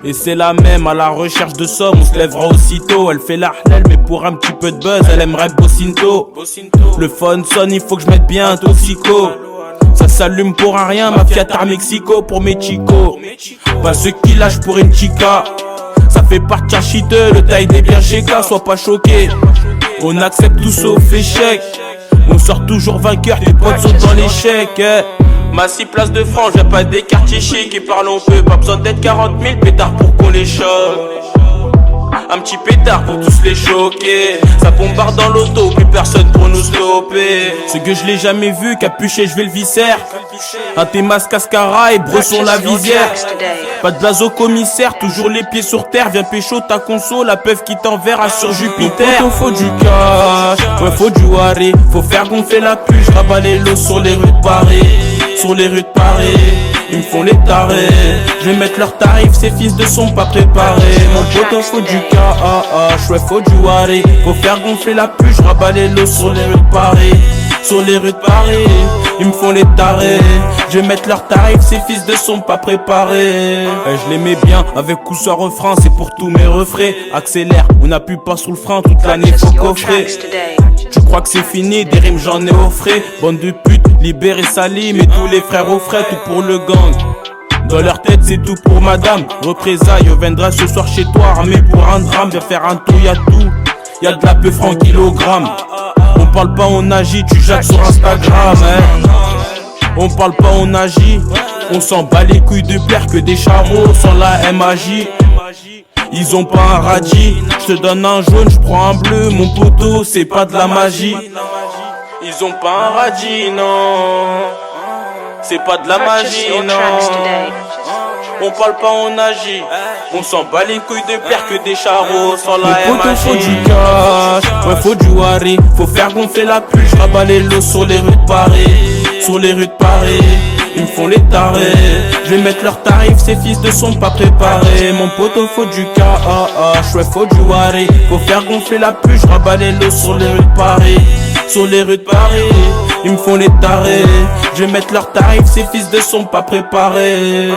Et c'est la même à la recherche de somme, on se lèvera aussitôt. Elle fait la hlel mais pour un petit peu de buzz, elle aimerait Bocinto. Le phone sonne, il faut que je mette bien un toxico. Ça s'allume pour un rien, ma Fiat à Mexico pour mes chicos. Pas ceux qui lâchent pour une chica. Ça fait partir chiteux, le taille des biens chez K, sois pas choqué. On accepte tout sauf échec. On sort toujours vainqueur, tes potes sont dans l'échec. Ma 6 places de France, j'ai pas des quartiers chics et parlons peu. Pas besoin d'être 40 000 pétards pour qu'on les choque. Un petit pétard pour tous les choquer. Ça bombarde dans l'auto, plus personne pour nous stopper. C'est que je l'ai jamais vu, capuché, je vais le viscère. Un Thémas cascara et bresson la visière. Pas de blaze au commissaire, toujours les pieds sur terre. Viens pécho ta console, la peuf qui t'enverra sur Jupiter. Faut du cash, ouais faut du waré. Faut faire gonfler la pluie, je rabats les lots sur les rues de Paris. Sur les rues de Paris, ils me font les tarés. Je vais mettre leurs tarifs, ces fils de sont pas préparés. Mon pote faut du KAH, ouais faut du waré. Faut faire gonfler la pluie, je rabats les lots sur les rues de Paris. Sur les rues de Paris, ils me font les tarés. Je vais mettre leurs tarifs, ces fils de sont pas préparés. Je les mets bien avec coup sur refrain, c'est pour tous mes refrains. Accélère, on n'appuie pas sur le frein, toute l'année faut coffrer. Tu crois que c'est fini, des rimes j'en ai offré. Bande de putes, libéré Salim et tous les frères au frais, tout pour le gang. Dans leur tête c'est tout pour madame. Représailles, viendra ce soir chez toi, armé pour un drame. Viens faire un tour, y'a tout, y'a de la peu franc kilogramme. On parle pas, on agit, tu jattes sur Instagram On parle pas, on agit. On s'en bat les couilles de plaire que des charros sans la MAJ. Ils ont pas un radis, je te donne un jaune, je prends un bleu, mon poteau, c'est pas de la magie. Ils ont pas un radis, non. C'est pas de la magie, non. On parle pas, on agit. On s'en bat les couilles de plaire que des charros sans la MAJ. Faut du cash, ouais faut du waré. Faut faire gonfler la pluie, je rabats les lots sur les rues de Paris. Sur les rues de Paris, ils me font les tarés. Je vais mettre leurs tarifs, ces fils de sont pas préparés. Mon poteau faut du KAH, ouais faut du waré. Faut faire gonfler la pluie, je rabats les lots sur les rues de Paris. Sur les rues de Paris, ils me font les tarés. Je vais mettre leurs tarifs, ces fils de sont pas préparés.